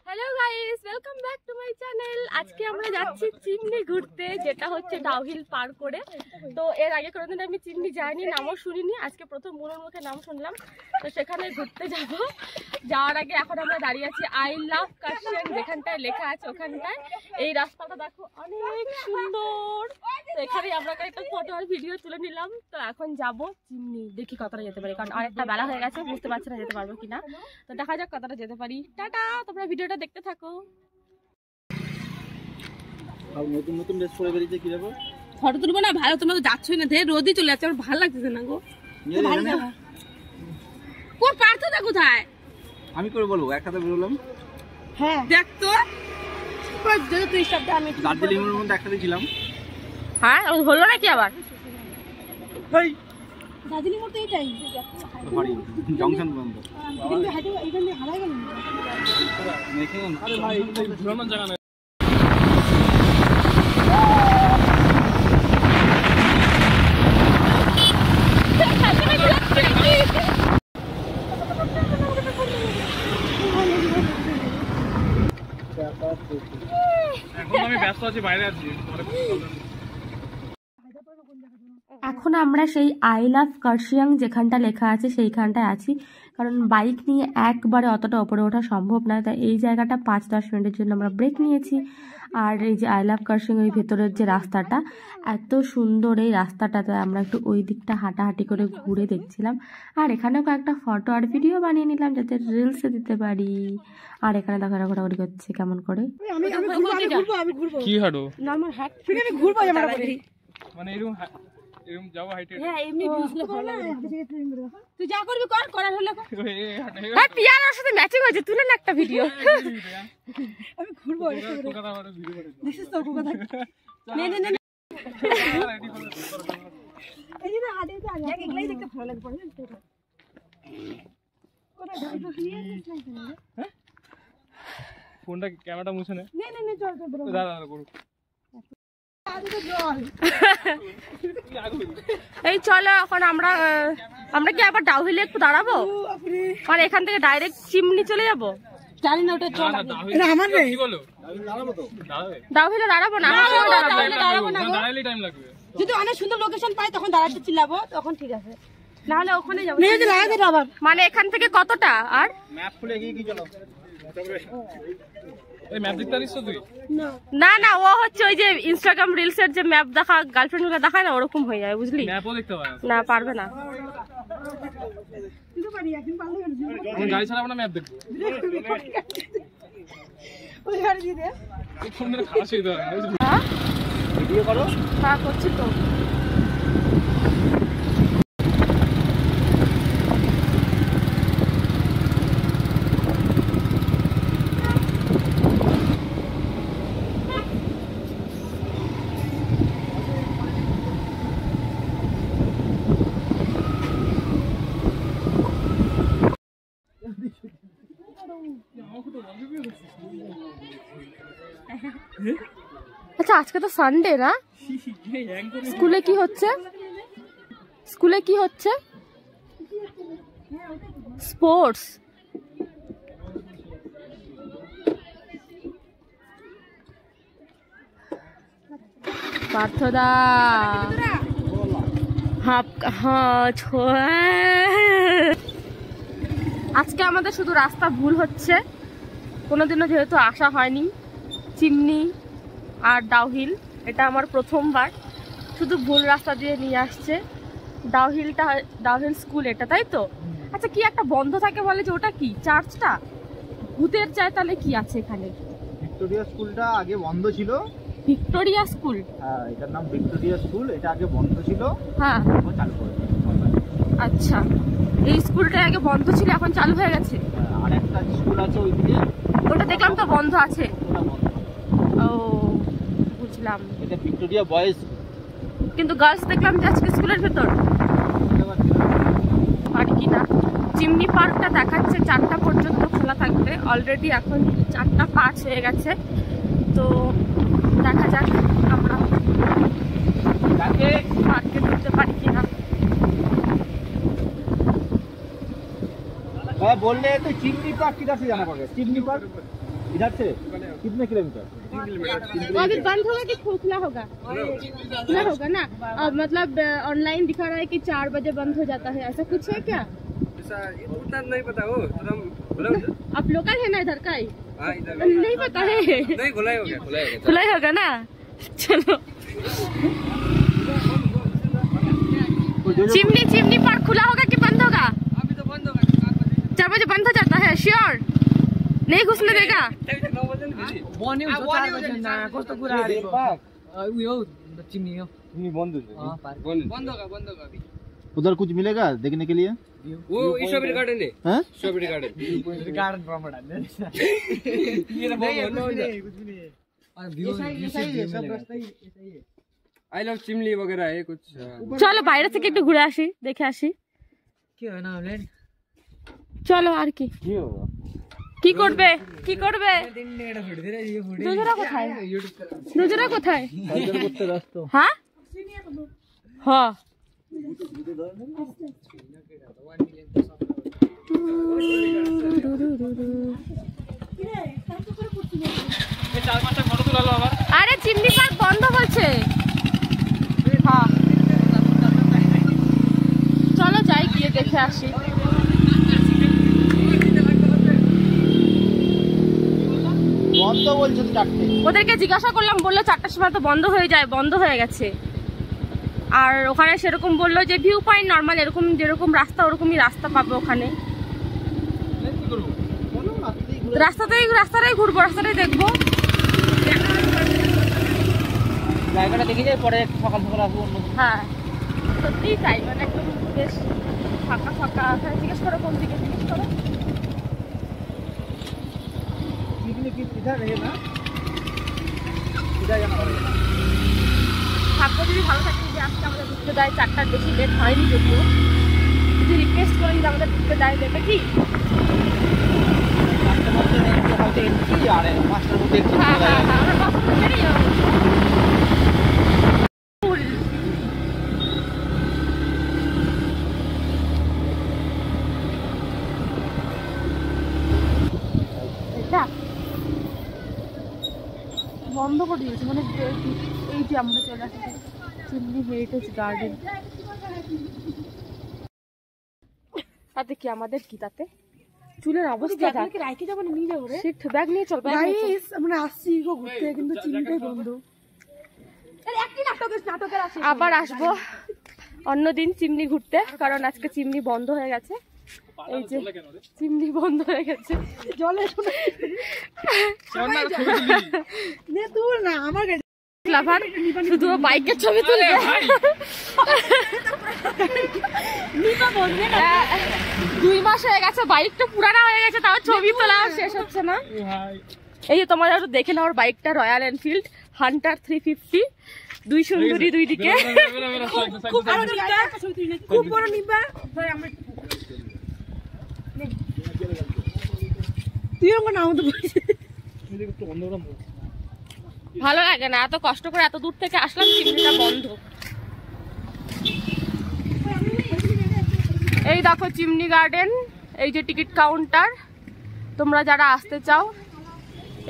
Hello guys, welcome back to my channel. আজকে আমরা যাচ্ছি চিমনি ঘুরতে, যেটা হচ্ছে ডাউহিল পার করে। তো এর আগে কোনোদিন আমি চিমনি যাইনি, নামও শুনিনি, আজকে প্রথম মনের মুখে নাম শুনলাম। তো সেখানে ঘুরতে যাব। যাওয়ার আগে এখন আমরা দাঁড়িয়ে আছি আই লাভ কাশিয়াং, যেখানটায় লেখা আছে ওখানটায়। এই রাস্তাটা দেখো অনেক সুন্দর। তো এখানেই আমরা একটা ফটো আর ভিডিও তুলে নিলাম। তো এখন যাব চিমনি, দেখি কতটা যেতে পারি, কারণ অনেকটা বেলা হয়ে গেছে, বুঝতে পারছি না যেতে পারবো কিনা। তো দেখা যাক কতটা যেতে পারি। টাটা, তোমরা ভিডিওটা দেখতে থাকো। নতুন নতুন ড্রেস পরে বেরিয়েছে, কি ব্যাপার? ফটো তুলবো না? ভালো, তোমরা তো যাচ্ছই না, রোদই চলে যাচ্ছে, আমার ভালো লাগতেছে না গো। কোন পার্থটা কোথায় আমি করে বলবো, একসাথে বেরোলাম। হ্যাঁ দেখ তো, তুই শব্দ আমি দার্জিলিং এর মধ্যে একসাথে ছিলাম। হ্যাঁ হলো নাকি আবার? ভাই দার্জিলিং মোড় তো এইটাই বাড়ি জংশন পর্যন্ত। আরে ভাই ঘোরানোর জায়গা না। এখন আমি ব্যস্ত আছি, বাইরে আছি। এখন আমরা সেই আই লাভ কাশিয়াং যেখানটা লেখা আছে সেইখানটায় আছি, কারণ বাইক নিয়ে একবারে অতটা ওপরে ওঠা সম্ভব নয়। তাই এই জায়গাটা 5-10 মিনিটের জন্য আমরা ব্রেক নিয়েছি। আর এই যে আই লাভ কাশিয়াং এর ভেতরের যে রাস্তাটা এত সুন্দর, এই রাস্তাটাতে আমরা একটু ওই দিকটা হাঁটাহাঁটি করে ঘুরে দেখছিলাম। আর এখানেও কয়েকটা ফটো আর ভিডিও বানিয়ে নিলাম যাতে রিলসে দিতে পারি। আর এখানে দেখো ঘোরাঘুরি করছে কেমন করে। কি হাঁটো না, আমার হাত ফিরে আমি ঘুরবো মানে এরকম যাও হাইটে। হ্যাঁ এমনি ভিউগুলো ভালো লাগে। তুই যা করবি কর, করার হলে কর। হ্যাঁ পিয়ানোর সাথে ম্যাচিং হয়েছে, তুলে না একটা ভিডিও। আমি ঘুরবো, কলকাতা আমার ভিডিও করে দিস ইজ তো কলকাতা। নে নে নে এই যে হাতে তো আগে এগুলাই দেখতে ভালো লাগে পড়ে না। ওটা ভিডিও ক্লিয়ার দিস না কেন? হ্যাঁ ফোনটা ক্যামেরাটা মুছে নে। নে নে নে চল চল বড় দাঁড়া করো। এই চলো এখন আমরা কি আবার ডাউহিলে একটু দাঁড়াবো? মানে এখান থেকে ডাইরেক্ট চিমনি চলে যাবো? জানি না, ওটা চল আমার রে। কি বলো? ডাউহিলে দাঁড়াবো না? দাঁড়াবো না, দাঁড়াইলে টাইম লাগবে। যদি অনেক সুন্দর লোকেশন পাই তখন দাঁড়াতে চিল্লাবো, তখন ঠিক আছে, না হলে ওখানে যাবো। মানে এখান থেকে কতটা? আর ম্যাপ খুলে এগিয়ে কি চলো। এই ম্যাপ দেখতে পারিস তুই? না না, ও হচ্ছে ওই যে ইনস্টাগ্রাম রিলস এর যে ম্যাপ দেখা গার্লফ্রেন্ড গুলো দেখায় না, ওরকম হয়ে যায় বুঝলি। ম্যাপও দেখতে পারে না, পারবে না। আমি গাড়ি চালাবো না, ম্যাপ দেখবো। ওই গাড়ি দিয়ে দে। এই ফোনটা খারাপ হয়ে যাবে, বুঝলি? হ্যাঁ ভিডিও করো। হ্যাঁ করছি তো। আচ্ছা আজকে তো সানডে না? স্কুলে কি হচ্ছে? স্কুলে কি হচ্ছে? স্পোর্টস। পার্থদা আজকে আমাদের শুধু রাস্তা ভুল হচ্ছে। কোনোদিনও যেহেতু আসা হয়নি চিমনি আর ডাউহিল, এটা আমার প্রথমবার। শুধু ভুল রাস্তা দিয়ে নিয়ে আসছে। ডাউহিল স্কুল এটা, তাই তো? আচ্ছা কি একটা বন্ধ থাকে বলে যে, ওটা কি চার্চটা? ভূতের চায় তাহলে কি আছে এখানে? ভিক্টোরিয়া স্কুলটা আগে বন্ধ ছিল। Victoria school? হ্যাঁ, এটার নাম ভিক্টোরিয়া স্কুল। এটা আগে বন্ধ ছিল, হ্যাঁ চালু করেছে। আচ্ছা, এই স্কুলটা আগে বন্ধ ছিল, এখন চালু হয়ে গেছে। আর একটা স্কুল আছে ওইদিকে, ওটা দেখলাম তো বন্ধ আছে। ওটা বন্ধ। ও বুঝলাম। এটা ভিক্টোরিয়া বয়েজ। কিন্তু গার্লস দেখলাম যে আজকে স্কুলের ভেতর। পারি কিনা। চিমনি পার্কটা দেখাচ্ছে 4টা পর্যন্ত খোলা থাকবে, অলরেডি এখন 4:05 হয়ে গেছে। তো দেখা যাক আমরা পার্কে ঢুকতে পারি কিনা। बोल रहे तो चिमनी पार्क किधर से जाना पड़ेगा? चिमनी पार्क इधर से कितने किलोमीटर? अभी बंद होगा कि खुला होगा? खुला होगा ना। मतलब ऑनलाइन दिखा रहा है कि 4 बजे बंद हो जाता है, ऐसा कुछ है क्या? ऐसा उतना नहीं पता हो। आप लोकल है ना इधर का ही? इधर नहीं पता है। नहीं खुला ही हो गया, खुला ही हो गया। खुला ही होगा ना। चलो चिमनी पार्क खुला होगा कि बंद होगा? अभी तो बंद होगा। 4 बजे बंद हो जाता है, श्योर? नहीं घुसने देगा? बंद होगा अभी। उधर कुछ मिलेगा देखने के लिए? वो स्ट्रॉबेरी गार्डन है। हैं? Strawberry garden. आई लव चिमली वगैरह है कुछ। চলো বাইরে থেকে একটু ঘুরে আসি, দেখে আসি। চলো আর কি কি করবে? কি করবে? দুজরা কোথায়? দুজরা কোথায়? হ্যাঁ হ্যাঁ আরে চিমনি পার্ক বন্ধ বলছে। হ্যাঁ চলো যাই, গিয়ে দেখে আসি। বন্ধ বলছে তো 4টে। ওদেরকে জিজ্ঞাসা করলাম, বললো 4টার সময় তো বন্ধ হয়ে যায়, বন্ধ হয়ে গেছে। আর ওখানে সেরকম বললো যে ভিউ পয়েন্ট নর্মাল এরকম যেরকম রাস্তা ওরকমই রাস্তা পাবে ওখানে। রাস্তাটাই ঘুরবো, রাস্তাটাই দেখবো। জায়গাটা দেখে যাই, পরে সকাল সকাল আসবো। হ্যাঁ সত্যিই তাই, মানে একদম বেশ ফাঁকা ফাঁকা। জিজ্ঞেস করো কোন দিকে, জিজ্ঞেস করো। इधर है ना, इधर जाना पड़ेगा। ভাগ্য যদি ভালো থাকে যে আজকে আমাদের ঢুকতে দেয়, 4টার বেশি লেট হয়নি যদিও। যদি রিকোয়েস্ট করি যে আমাদের ঢুকতে দেয়, দেবে কি? হয়তো এন্ট্রি আর 5টার মধ্যে এন্ট্রি হ্যাঁ করা হ্যাঁ যাবে। হ্যাঁ আমরা বাসে করে বেরিয়ে যাবো। এটা বন্ধ করে দিয়েছে, মানে এই যে আমরা চলে আসছি চিমনি হেরিটেজ গার্ডেন। তাতে কি আমাদের কি তাতে চুলের অবস্থা রাইকে যাবো না, নিয়ে যাবো রে। সিট ব্যাগ নিয়ে চল। আমরা আসছি গো ঘুরতে, কিন্তু চিমনিটাই বন্ধ। আবার আসবো অন্যদিন চিমনি ঘুরতে, কারণ আজকে চিমনি বন্ধ হয়ে গেছে। এই যে চিমনি বন্ধ হয়ে গেছে। জলে নে তুল না আমার গাড়ি লাভার শুধু বাইকের ছবি তুলবে। 2 মাস হয়ে গেছে, বাইকটা পুরানা হয়ে গেছে, তাও ছবি তোলা শেষ হচ্ছে না। এই যে তোমার একটু দেখে নাও বাইকটা, রয়্যাল এনফিল্ড হান্টার 350, 2 সুন্দরী 2 দিকে। খুব বড় নিবা তুই আমার নাম তো বলছিস। ভালো লাগে না, এত কষ্ট করে এত দূর থেকে আসলাম, চিমনিটা বন্ধ। এই দেখো চিমনি গার্ডেন, এই যে টিকিট কাউন্টার। তোমরা যারা আসতে চাও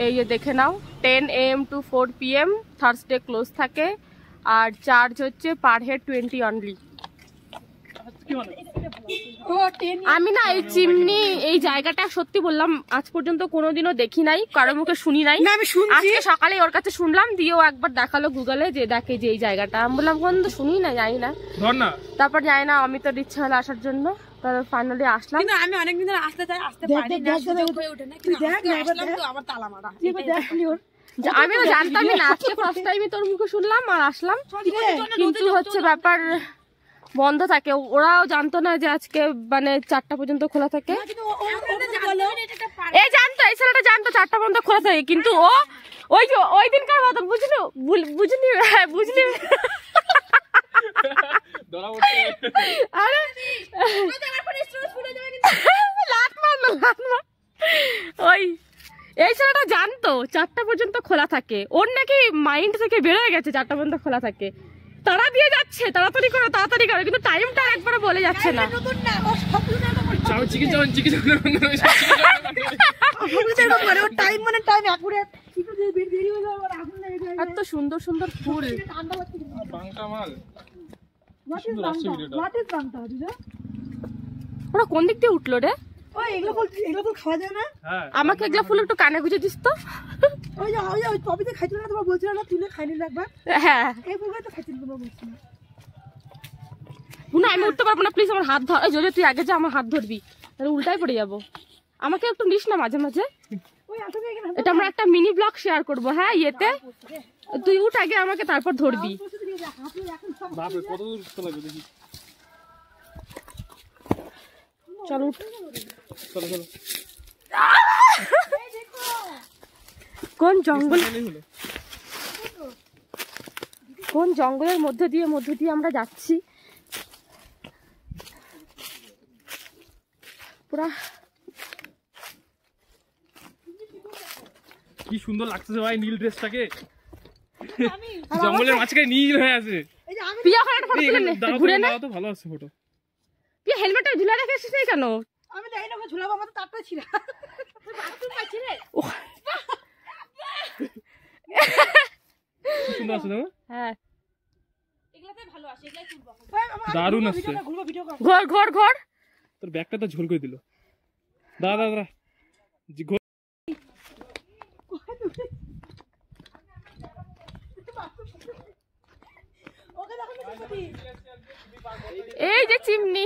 এই যে দেখে নাও, 10 AM to 4 PM Thursday close থাকে। আর চার্জ হচ্ছে পার হেড 20 অনলি। আমি না এই চিমনি এই জায়গাটা সত্যি বললাম আজ পর্যন্ত কোনোদিনও দেখি নাই, কারো মুখে শুনি নাই। আজকে সকালে ওর কাছে শুনলাম, দিয়েও একবার দেখালো গুগলে যে দেখে যে এই জায়গাটা। আমি বললাম কোন তো শুনি না, জানি না। তারপর জানি না আমি তো ইচ্ছা হলো আসার জন্য, তারপর ফাইনালি আসলাম। কিন্তু আমি অনেকদিন ধরে আসতে চাই, আসতে পারি না, সুযোগ হয়ে ওঠে না। কিন্তু আসলাম তো আমার তালা মারা। আমি তো জানতামই না, আজকে ফার্স্ট টাইমে তোর মুখে শুনলাম আর আসলাম। কিন্তু হচ্ছে ব্যাপার বন্ধ থাকে, ওরাও জানতো না যে আজকে মানে 4টা পর্যন্ত খোলা থাকে। এই জানতো, এই ছেলেটা জানতো 4টা পর্যন্ত খোলা থাকে, কিন্তু ও ওই যে ওই দিনকার মতো বুঝলি বুঝলি বুঝলি আরে ওই এই ছেলেটা জানতো 4টা পর্যন্ত খোলা থাকে, ওর নাকি মাইন্ড থেকে বেরোয় গেছে 4টা পর্যন্ত খোলা থাকে। তাড়া দিয়ে যাচ্ছে তাড়াতাড়ি করো, কিন্তু টাইমটা একবারে বলে যাচ্ছে না। Chicken chow mein chicken chow mein time মানে টাইম অ্যাকুরেট একটু দেরি হয়ে যাবে আগুন লেগে যায়। এত সুন্দর সুন্দর ফুল। বাংটা মাল হোয়াট ইজ বাংটা দিদা? ওরা কোন দিক দিয়ে উঠলো রে? ওই এগুলো ফুল খাওয়া যায় না? হ্যাঁ আমাকে এগুলো ফুল একটু কানে গুঁজে দিস তো। ওই টপিতে খাইছিল না, তোমার বলছিল না তুলে খাইনি একবার। হ্যাঁ এই ফুলগুলো তো খাইছিল তোমার বলছিল। না আমি উঠতে পারবো না, প্লিজ আমার হাত ধর। যদি তুই আগে যা আমার হাত ধরবি, তাহলে উল্টাই পড়ে যাবো। আমাকে একটু নিস না মাঝে মাঝে। ওই আসলে এখানে এটা আমরা একটা মিনি ব্লগ শেয়ার করবো। হ্যাঁ ইয়েতে তুই উঠ আগে, আমাকে তারপর ধরবি। বাপরে কত দূর উঠতে লাগবে দেখি। চল উঠ। চলো চলো কোন জঙ্গল, এলেই হলো। কোন জঙ্গলের মধ্যে দিয়ে আমরা যাচ্ছি। পুরা কি সুন্দর লাগতেছে ভাই নীল ড্রেসটাকে। জঙ্গলের মাঝখানে নীল হয়ে আছে। পিয়া ওখানে একটা ফটো তুলে নে, ঘুরে নে। তো ভালো আছে ফটো। পিয়া হেলমেটটা ঝুলা রেখে এসেছিস কেন? আমি জানি না ওকে ঝুলাবো, আমার তো তারটাই ছিল। সুন্দর আছে না? হ্যাঁ দারুণ আছে। ঘর ঘর ঘর। তোর ব্যাগটা তো ঝোল করে দিল। দাদা দাদা এই যে চিমনি।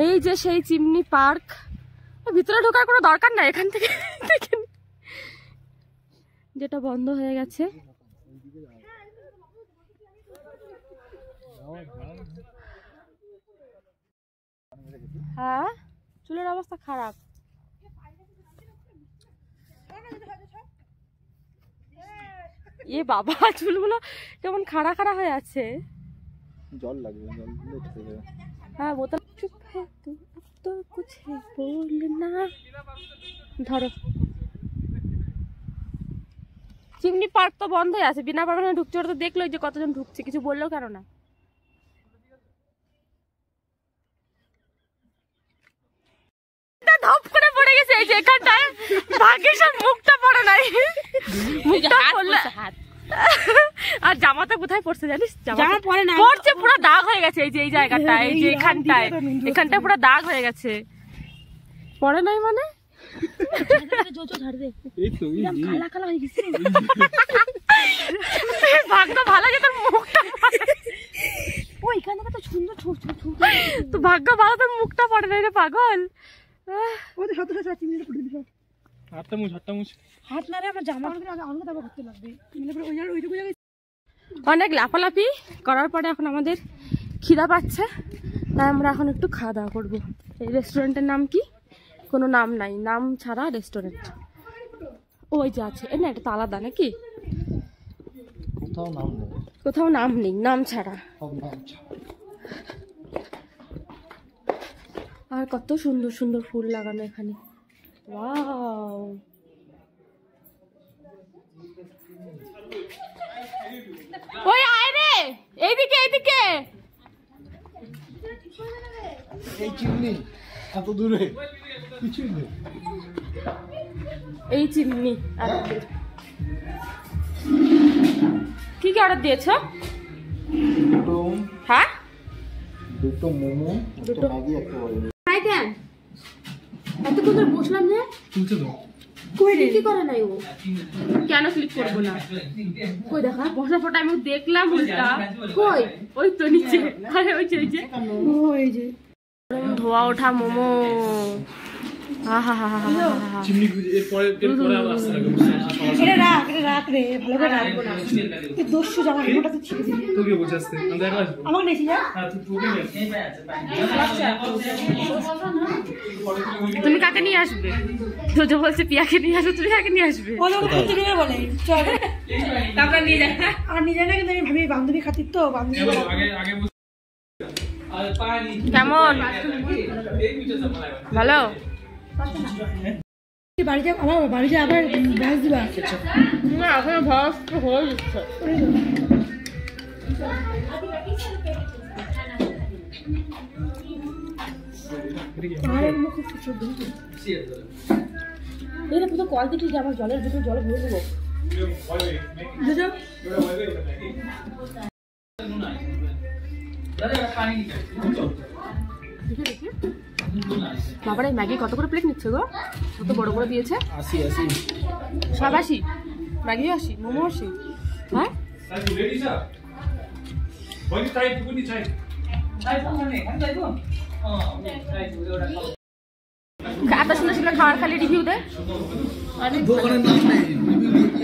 এই যে সেই চিমনি পার্ক। ভিতরে ঢোকার কোনো দরকার নাই, এখান থেকে যেটা বন্ধ হয়ে গেছে। হ্যাঁ চুলের অবস্থা খারাপ। এ বাবা চুলগুলো কেমন খাড়া খাড়া হয়ে আছে। জল লাগবে, জল দিলে ঠিক হয়ে যাবে। হ্যাঁ বোতল। চুপ হে তু अब तो कुछ बोलना। ধরো চিমনি পার্ক তো বন্ধই আছে, বিনা পারমানেন্ট ঢুকছে। ওরা তো দেখলো যে কতজন ঢুকছে, কিছু বললো কেন না? ধপ করে পড়ে গেছে এই যে এখানটায়। ভাগ্যে সব মুখটা পড়ে নাই, মুখটা পড়লে আর জামাটা কোথায় পড়ছে জানিস? জামা পরে না, পড়ছে পুরো দাগ হয়ে গেছে। এই যে এই জায়গাটায়, এই যে এখানটায় পুরো দাগ হয়ে গেছে। পড়ে নাই মানে এই তো ভাগ্য ভালো যে তোর মুখটা ওইখানে তো সুন্দর ছোট ছোট। তো ভাগ্য ভালো তোর মুখটা পড়ে নাই রে পাগল। ওই তো শত শত চিমনি পড়ে দিল। হাতটা মুছ হাত না রে, আমার জামা আমাকে দাবা করতে লাগবে। ওইটুকু জায়গায় অনেক লাফালাফি করার পরে এখন আমাদের খিদা পাচ্ছে, তাই আমরা এখন একটু খাওয়া দাওয়া করবো। এই রেস্টুরেন্টের নাম কি? কোনো নাম নাই, নাম ছাড়া রেস্টুরেন্ট। ওই যে আছে, না এটা তো আলাদা নাকি? কোথাও নাম নেই, নাম ছাড়া। আর কত সুন্দর সুন্দর ফুল লাগানো এখানে। ওয়াও ওই আয় রে, এইদিকে এইদিকে। এই চিমনি এত দূরে কিছু নেই। এই চিমনি কি কি অর্ডার দিয়েছো? হ্যাঁ দুটো মোমো, দুটো ম্যাগি, একটা বড়। তাই কেন এতক্ষণ ধরে বসলাম যে? তুলছে তো কি করে নাই ও? কেন ক্লিক করবো না? কই দেখা বসার পর আমি দেখলাম উল্টা। কই? ওই তো নিচে। আরে ওই যে ওই যে ধোয়া ওঠা মোমো। চিমনি এরপরে আবার আসতে লাগবে। এটা রাখ রে, ভালো করে রাখবো না। এই দস্যু জামা মোটা তো ছিঁড়ে দিবি। তোকে বসে আসতে আমি দেখা আসবো। আমাকে নিয়ে যা। হ্যাঁ তোকে নিয়ে তুমি কাকে নিয়ে আসবে? তো বলছে পিয়াকে নিয়ে আসবে, তুমি কাকে নিয়ে আসবে? বলো ঘুরতে নিয়ে বলে চল। তারপরে নিয়ে যায়। আর নিয়ে যায় না, কিন্তু আমি ভাবি বান্ধবী খাতির তো বান্ধবী। আগে কেমন? ভালো? বাড়িতে আমার বাড়িতে আবার ব্যাস দিবা না এখন ভাস তো হয়ে যাচ্ছে। কল দিচ্ছি যে আমার জলের বোতল জলে ভরে দেবো। বাবার এই ম্যাগি কত করে প্লেট নিচ্ছে গো? কত বড় বড় দিয়েছে? 80 সব 80, ম্যাগিও 80, মোমো 80। হ্যাঁ এত সুন্দর সুন্দর খাবার খালি রিভিউ দে।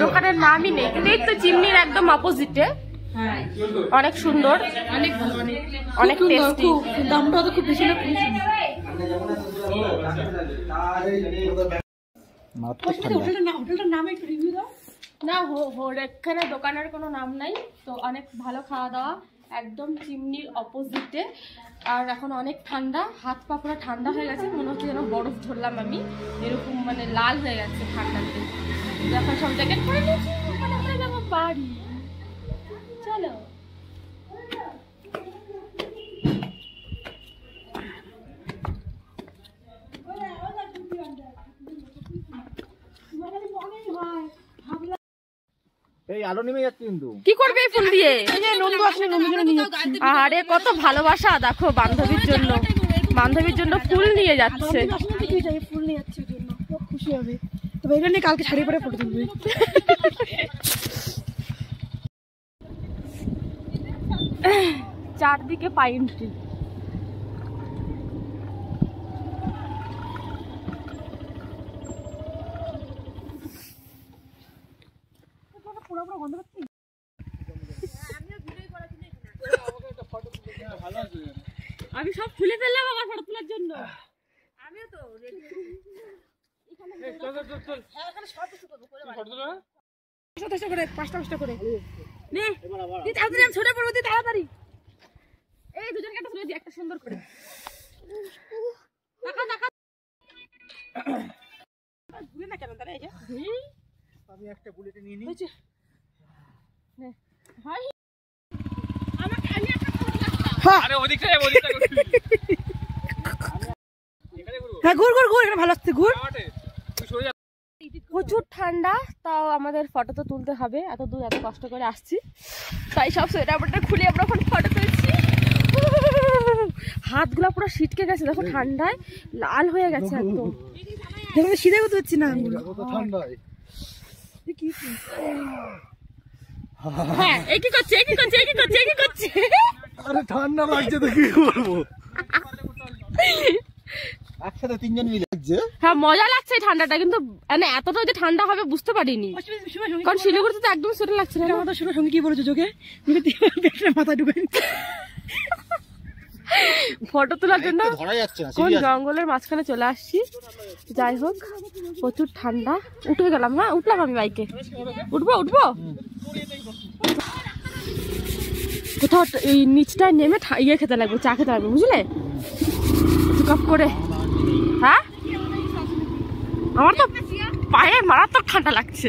দোকানের নামই নেই, কিন্তু এই তো চিমনির একদম অপোজিটে। অনেক সুন্দর, অনেক টেস্টি। দামটা তো খুব বেশি না, হোটেলটার নাম একটু রিভিউ দাও না। এখানে দোকানের কোনো নাম নাই, তো অনেক ভালো খাওয়া দাওয়া, একদম চিমনির অপোজিটে। আর এখন অনেক ঠান্ডা, হাত পা পুরো ঠান্ডা হয়ে গেছে, মনে হচ্ছে যেন বরফ ধরলাম আমি, এরকম মানে লাল হয়ে গেছে ঠান্ডাতে। এখন সব জ্যাকেট পরে নিয়েছি, এখন আমরা যাবো বাড়ি। চলো। এই আলো নেমে যাচ্ছে কিন্তু। কি করবে এই ফুল দিয়ে? আরে কত ভালোবাসা দেখো বান্ধবীর জন্য, বান্ধবীর জন্য ফুল নিয়ে যাচ্ছে। ফুল নিয়ে যাচ্ছে ওর জন্য, খুব খুশি হবে। তবে এটা নিয়ে কালকে শাড়ি পরে ফটো তুলবে। চারদিকে পাইন ট্রি। আমি সব খুলে ফেললাম আমার ফটো তোলার জন্য। আমিও তো করে 5টা করে নে, তাড়াতাড়ি আমি ছোট পড়বো, তাড়াতাড়ি। এই দুজনকে একটা তুলে দিই, একটা সুন্দর করে। টাকা টাকা ঘুরে না কেন তারা? এই যে আমি একটা বুলেটে নিয়ে নিই। হয়েছে ভাই আমাকে আমি একটা আরে ওদিকটা যাবো, ওদিকটা করবি। হ্যাঁ ঘুর ঘুর ঘুর, এটা ভালো আসছে, ঘুর। তুই সরে যা। প্রচুর ঠান্ডা, তাও আমাদের ফটো তো তুলতে হবে, এত দূর এত কষ্ট করে আসছি, তাই সব সোয়েটারটা খুলে আমরা এখন ফটো তুলছি। হাতগুলো পুরো শীতকে গেছে, দেখো ঠান্ডায় লাল হয়ে গেছে একদম। দেখো সিধে তো হচ্ছে না কত ঠান্ডায়। হ্যাঁ এই কি করছে, এই কি করছে, এই কি করছে, এই কি করছে? আরে ঠান্ডা লাগছে তো কি করবো, একসাথে তিনজন মিলে লাগছে। হ্যাঁ মজা লাগছে এই ঠান্ডাটা, কিন্তু মানে এতটা যে ঠান্ডা হবে বুঝতে পারিনি, কারণ শিলিগুড়িতে তো একদম সেটা লাগছে না। আমাদের শুনে সঙ্গে কি বলেছো চোখে? মাথা ঢুকে ফটো তোলার জন্য ধরা যাচ্ছে না, কোন জঙ্গলের মাঝখানে চলে আসছি। যাই হোক প্রচুর ঠান্ডা, উঠে গেলাম। হ্যাঁ উঠলাম আমি বাইকে, উঠবো উঠবো। কোথাও এই নিচটায় নেমে ইয়ে খেতে লাগবে, চা খেতে লাগবে, বুঝলে, কাপ করে। হ্যাঁ আমার তো পায়ে মারাত্মক ঠান্ডা লাগছে,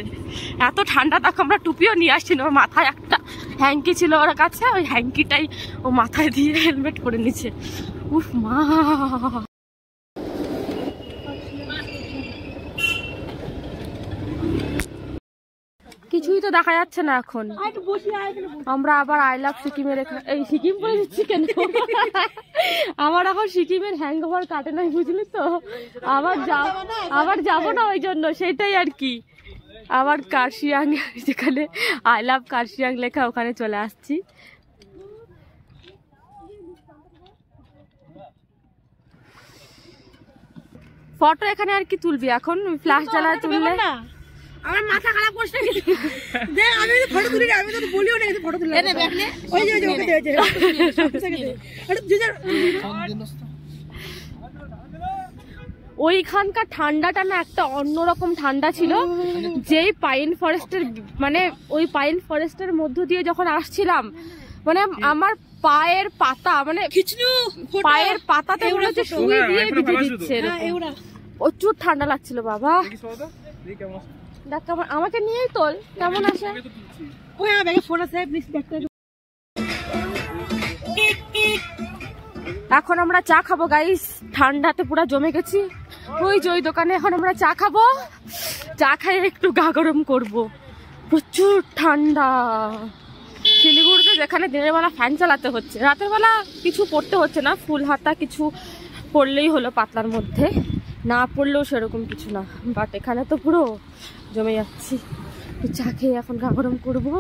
এত ঠান্ডা। তখন আমরা টুপিও নিয়ে আসছি না, ওর মাথায় একটা হ্যাঙ্কি ছিল ওর কাছে, ওই হ্যাঙ্কিটাই ও মাথায় দিয়ে হেলমেট পরে নিচ্ছে। উফ মা, কিছুই তো দেখা যাচ্ছে না এখন। আমরা আবার আই লাভ সিকিমের এই সিকিম বলে দিচ্ছি কেন, আমার এখন সিকিমের হ্যাংওভার কাটে নাই, বুঝলি তো। আবার যাবো না ওই জন্য, সেটাই আর কি। আবার কার্শিয়াং, যেখানে আই লাভ কার্শিয়াং লেখা, ওখানে চলে আসছি। ফটো এখানে আর কি তুলবি এখন, ফ্ল্যাশ জ্বালায় তুললে আমার মাথা খারাপ করছে। দেখ আমি তো ফটো তুলি, আমি তো বলিও না ফটো তুলি। ওই যে ওকে দে, ওইখানকার ঠান্ডাটা না একটা অন্যরকম ঠান্ডা ছিল। যেই পাইন ফরেস্টের মানে ওই পাইন ফরেস্টের মধ্য দিয়ে যখন আসছিলাম, মানে আমার পায়ের পাতা মানে পায়ের পাতাতে মনে হচ্ছে সুই দিয়ে ভিজে দিচ্ছে এরকম। প্রচুর ঠান্ডা লাগছিল বাবা। দেখ আমাকে নিয়েই তোল কেমন আসে। এখন আমরা চা খাবো গাইস, ঠান্ডাতে পুরো জমে গেছি। ওই যে ওই দোকানে এখন আমরা চা খাবো, চা খাই একটু গা গরম করবো, প্রচুর ঠান্ডা। শিলিগুড়িতে যেখানে দিনের বেলা ফ্যান চালাতে হচ্ছে, রাতের বেলা কিছু পড়তে হচ্ছে না, ফুল হাতা কিছু পড়লেই হলো পাতলার মধ্যে, না পড়লেও সেরকম কিছু না। বাট এখানে তো পুরো জমে যাচ্ছি। চা খেয়ে এখন গা গরম করবো।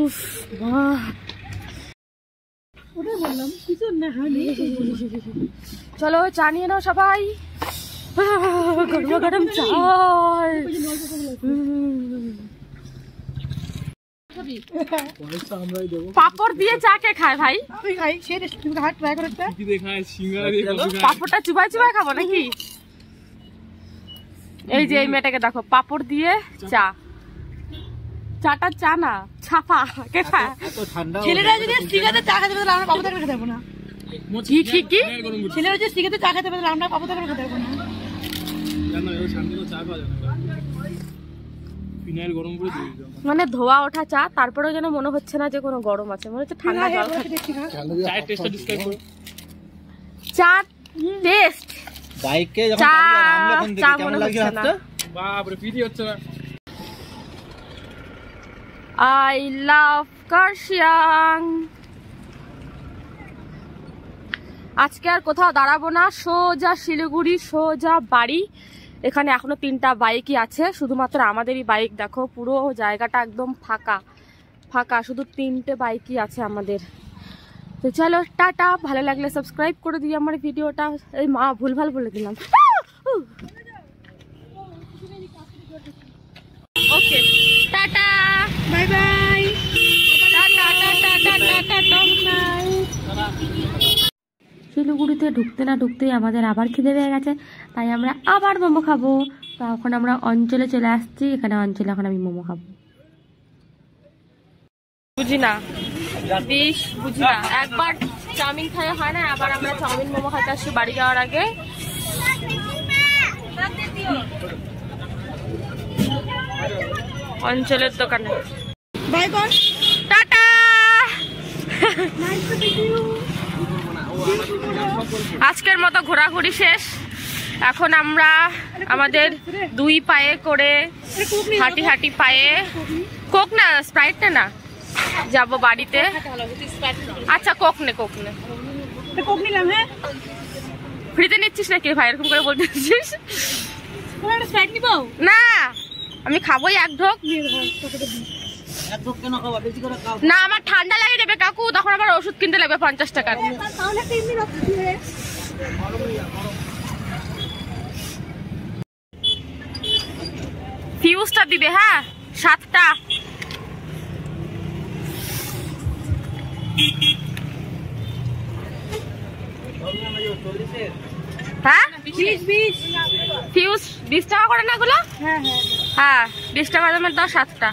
উফ মা, চলো চা নিয়ে নাও সবাই, গরম গরম চা। পাপড় দিয়ে চা কে খায় ভাই? পাপড়টা চুবাই চুবাই খাবো নাকি? এই যে এই মেয়েটাকে দেখো, পাপড় দিয়ে চা, চাটা চা না ছাপা কে খায়? ছেলেরা যদি সিগারেটে চা খেতে পারলে আমরা পাপা করে খেতে পারবো না। কি ঠিকই, ছেলেরা যদি সিগারেটে চা খেতে পারলে আমরা পাপা করে খেতে পারবো না। মানে ধোয়া ওঠা চা, তারপরেও যেন মনে হচ্ছে না যে কোনো গরম আছে, মনে হচ্ছে ঠান্ডা জল খাচ্ছি। চা টেস্ট বাইকে যখন চা নামলে চা কেমন মনে লাগছে হচ্ছে না। হাতটা? বাপ রে, পিটি হচ্ছে না। I love Kurseong. আজকে আর কোথাও দাঁড়াবো না, সোজা শিলিগুড়ি, সোজা বাড়ি। এখানে এখনো 3টা বাইকই আছে, শুধুমাত্র আমাদেরই বাইক। দেখো পুরো জায়গাটা একদম ফাঁকা ফাঁকা, শুধু 3টে বাইকই আছে আমাদের। তো চলো টাটা, ভালো লাগলে সাবস্ক্রাইব করে দিই আমার ভিডিওটা। এই মা ভুলভাল বলে দিলাম। ওকে টাটা, বাই বাই। শিলিগুড়িতে ঢুকতে না ঢুকতেই আমাদের আবার খিদে পেয়ে গেছে, তাই আমরা আবার মোমো খাবো। তো এখন আমরা অঞ্চলে চলে আসছি, এখানে অঞ্চলে এখন আমি মোমো খাবো। বুঝি না ডিশ, বুঝি না। একবার চাউমিন খাওয়া হয় না, আবার আমরা চাউমিন মোমো খাইতে আসছি বাড়ি যাওয়ার আগে। অঞ্চলের দোকানে বাই বাই, টাটা। আজকের মতো ঘোরাঘুরি শেষ। এখন আমরা আমাদের 2 পায়ে করে হাঁটি হাঁটি পায়ে, কোক না স্প্রাইট না, যাবো বাড়িতে। আচ্ছা কোক নে, কোক নে। কোক নিলাম। হ্যাঁ ফ্রিতে নিচ্ছিস নাকি ভাই, এরকম করে বলতেছিস? স্প্রাইট নিবো না, আমি খাবোই এক ঢোক। না আমার ঠান্ডা লাগে যাবে কাকু, তখন আমার ওষুধ কিনতে লাগবে 50 টাকা। ফিউজটা দিবে, হ্যাঁ 7টা। হ্যাঁ ফিউজ 20 টাকা করে না এগুলো? হ্যাঁ 20 টাকা দামের দাও 7টা।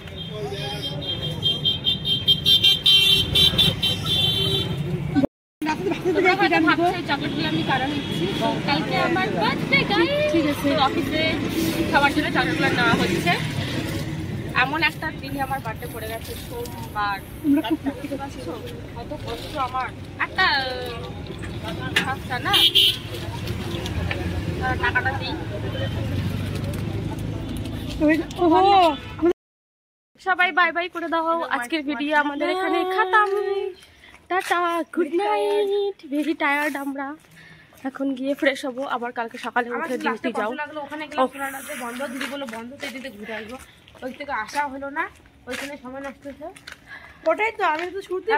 এমন একটা দিনে আমার বার্থডে পড়ে গেছে, সোমবার। কত কষ্ট আমার, একটা না টাকাটা দিই। সবাই বাই বাই করে দাও, আজকের ভিডিও আমাদের এখানে খতম। Tata, good night. Very tired আমরা, এখন গিয়ে ফ্রেশ হবো, আবার কালকে সকালে উঠে ডিউটি যাও। বন্ধ দিদি বলো, বন্ধ দিতে ঘুরে আসবো, ওই থেকে আসা হলো না, ওইখানে সময় নষ্ট হচ্ছে। ওটাই তো আমি তো ছুটতে